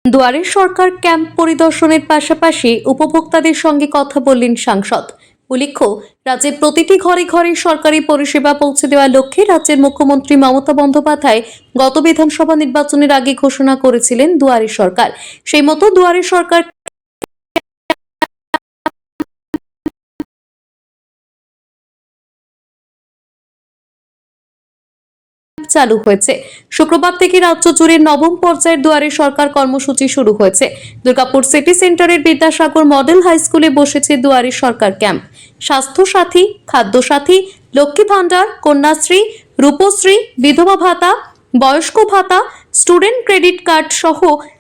দুয়ারে সরকার ক্যাম্প পরিদর্শনের পাশাপাশি উপভোক্তাদের সঙ্গে কথা বললেন সাংসদ। উল্লেখ্য, রাজ্যের প্রতিটি ঘরে ঘরে সরকারি পরিষেবা পৌঁছে দেওয়ার লক্ষ্যে রাজ্যের মুখ্যমন্ত্রী মমতা বন্দ্যোপাধ্যায় গত বিধানসভা নির্বাচনের আগে ঘোষণা করেছিলেন দুয়ারে সরকার। সেই মতো দুয়ারে সরকার চালু হয়েছে। শুক্রবার থেকে রাজ্য জুড়ে নবম পর্যায়ের দুয়ারে সরকার কর্মসূচি শুরু হয়েছে। দুর্গাপুর সিটি সেন্টারের বিদ্যাসাগর মডেল হাই স্কুলে বসেছে দুয়ারে সরকার ক্যাম্প। স্বাস্থ্য সাথী, খাদ্য সাথী, লক্ষ্মী ভান্ডার, কন্যাশ্রী, রূপশ্রী, বিধবা ভাতা, বয়স্ক ভাতা, স্টুডেন্ট ক্রেডিট কার্ড সহ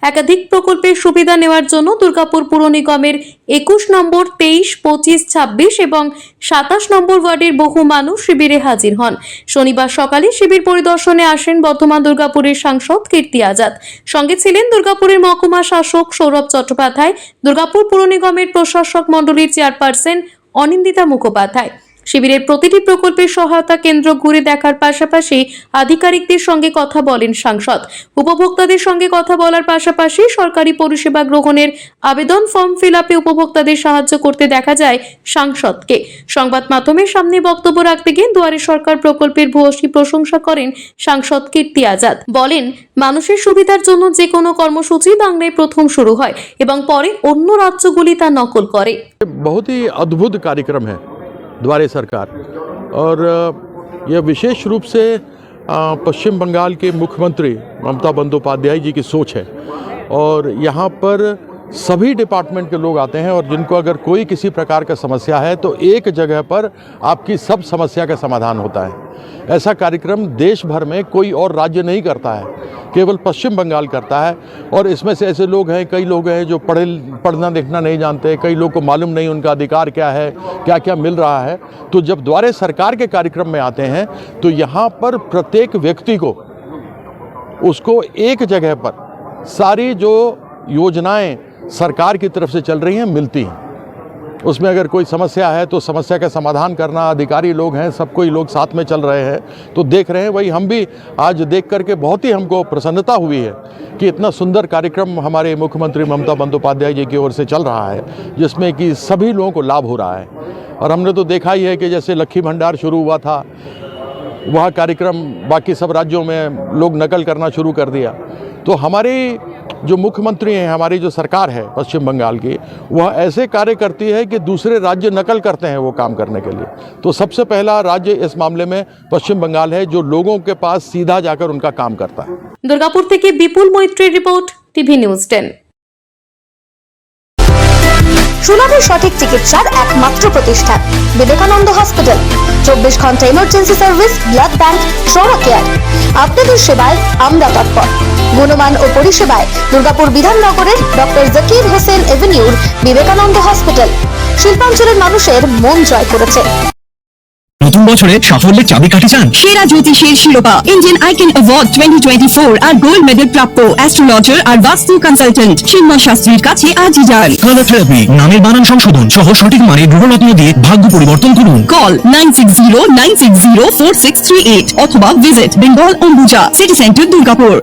একাধিক প্রকল্পের সুবিধা নেওয়ার জন্য দুর্গাপুর পুর নিগমের 21 নম্বর, 23, 25, 26 এবং 27 নম্বর ওয়ার্ডের বহু মানুষ শিবিরে হাজির হন। শনিবার সকালে শিবির পরিদর্শনে আসেন বর্ধমান দুর্গাপুরের সাংসদ কীর্তি আজাদ। সঙ্গে ছিলেন দুর্গাপুরের মহকুমা শাসক সৌরভ চট্টোপাধ্যায়, দুর্গাপুর পুর নিগমের প্রশাসক মণ্ডলীর চেয়ারপারসন অনিন্দিতা মুখোপাধ্যায়। শিবিরের প্রতিটি প্রকল্পের সহায়তা কেন্দ্র ঘুরে দেখার পাশাপাশি আধিকারিকদের সঙ্গে কথা বলেন সাংসদ। উপভোক্তাদের সঙ্গে কথা বলার পাশাপাশি সরকারি পরিষেবা গ্রহণের আবেদন ফর্ম ফিল আপে উপভোক্তাদের সাহায্য করতে দেখা যায় সাংসদকে। সংবাদ মাধ্যমের সামনে বক্তব্য রাখতে গিয়ে দুয়ারে সরকার প্রকল্পের ভূয়সী প্রশংসা করেন সাংসদ কীর্তি আজাদ। বলেন, মানুষের সুবিধার জন্য যে কোনো কর্মসূচি বাংলায় প্রথম শুরু হয় এবং পরে অন্য রাজ্যগুলি তা নকল করে। बहुत ही अद्भुत कार्यक्रम है द्वारे सरकार, और यह विशेष रूप से पश्चिम बंगाल के मुख्यमंत्री ममता बंदोपाध्याय जी की सोच है। और यहाँ पर सभी डिपार्टमेंट के लोग आते हैं और जिनको अगर कोई किसी प्रकार का समस्या है तो एक जगह पर आपकी सब समस्या का समाधान होता है। ऐसा कार्यक्रम देश भर में कोई और राज्य नहीं करता है, केवल पश्चिम बंगाल करता है। और इसमें से ऐसे लोग हैं, कई लोग हैं जो पढ़ना लिखना नहीं जानते, कई लोग को मालूम नहीं उनका अधिकार क्या है, क्या क्या मिल रहा है। तो जब द्वारे सरकार के कार्यक्रम में आते हैं तो यहाँ पर प्रत्येक व्यक्ति को उसको एक जगह पर सारी जो योजनाएं सरकार की तरफ से चल रही हैं मिलती हैं। उसमें अगर कोई समस्या है तो समस्या का समाधान करना, अधिकारी लोग हैं, सब कोई लोग साथ में चल रहे हैं तो देख रहे हैं। वही हम भी आज देख करके बहुत ही हमको प्रसन्नता हुई है कि इतना सुंदर कार्यक्रम हमारे मुख्यमंत्री ममता बंदोपाध्याय जी की ओर से चल रहा है, जिसमें कि सभी लोगों को लाभ हो रहा है। और हमने तो देखा ही है कि जैसे लक्ष्मी भंडार शुरू हुआ था, वह कार्यक्रम बाकी सब राज्यों में लोग नकल करना शुरू कर दिया। तो हमारी जो मुख्यमंत्री हैं, हमारी जो सरकार है पश्चिम बंगाल की, वह ऐसे कार्य करती है कि दूसरे राज्य नकल करते हैं वो काम करने के लिए। तो सबसे पहला राज्य इस मामले में पश्चिम बंगाल है, जो लोगों के पास सीधा जाकर उनका काम करता है। दुर्गापुर থেকে বিপুল মৈত্রীর রিপোর্ট, টিভি নিউজ 10। সুলভের সঠিক চিকিৎসার একমাত্র প্রতিষ্ঠান বিবেকানন্দ হসপিটাল। 24 ঘন্টা emergency service, blood bank, trauma care. আপনাদের সেবায় আমরা তৎপর। গুণমান ও পরিষেবায় দুর্গাপুর বিধাননগরের ডক্টর জাকির হোসেন এভিনিউর বিবেকানন্দ হসপিটাল শিল্পাঞ্চলের মানুষের মন জয় করেছে। নতুন বছরে সাফল্যের চাবিকাঠি চান? সেরা জ্যোতিষীর শিরোপা, ইন্ডিয়ান আইকন অ্যাওয়ার্ড 2024 আর গোল্ড মেডেল প্রাপ্ত অ্যাস্ট্রোলজার আর বাস্তু কনসালটেন্ট চিন্ময় শাস্ত্রীর কাছে আজই যান। কালার থেরাপি, নামের বানান সংশোধন সহ সঠিক মানের গ্রহরত্ন দিয়ে ভাগ্য পরিবর্তন করুন। কল 9609604638 অথবা visit Bengal Ambuja city centre Durgapur.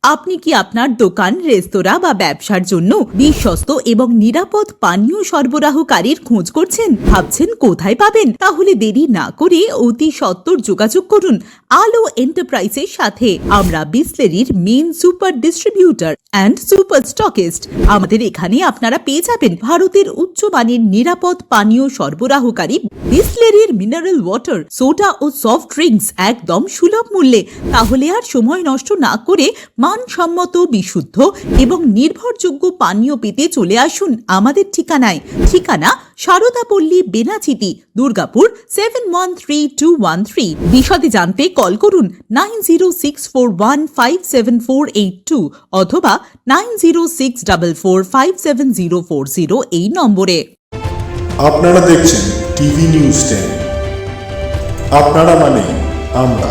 আপনি কি আপনার দোকান, রেস্তোরাঁ বা ব্যবসার জন্য বিশ্বস্ত এবং নিরাপদ পানীয় সরবরাহকারীর খোঁজ করছেন? ভাবছেন কোথায় পাবেন? তাহলে দেরি না করে অতি সত্বর যোগাযোগ করুন আলো এন্টারপ্রাইজের সাথে। আমরা বিসলেরির main super distributor and super stockist. আমাদের এখানে আপনারা পেয়ে যাবেন ভারতের উচ্চমানের নিরাপদ পানীয় সরবরাহকারী বিসলেরির মিনারেল ওয়াটার, সোডা ও সফট ড্রিঙ্কস একদম সুলভ মূল্যে। তাহলে আর সময় নষ্ট না করে মানসম্মত, বিশুদ্ধ এবং নির্ভরযোগ্য পানীয় পেতে চলে আসুন আমাদের ঠিকানায়। ঠিকানা সারদাপল্লী, বেনাচিতি, দুর্গাপুর 713213। বিশদে জানতে কল করুন 9064157482 অথবা 9064457040 এই নম্বরে। আপনারা দেখছেন টিভি নিউজ 10। আপনারা মানে আমরা।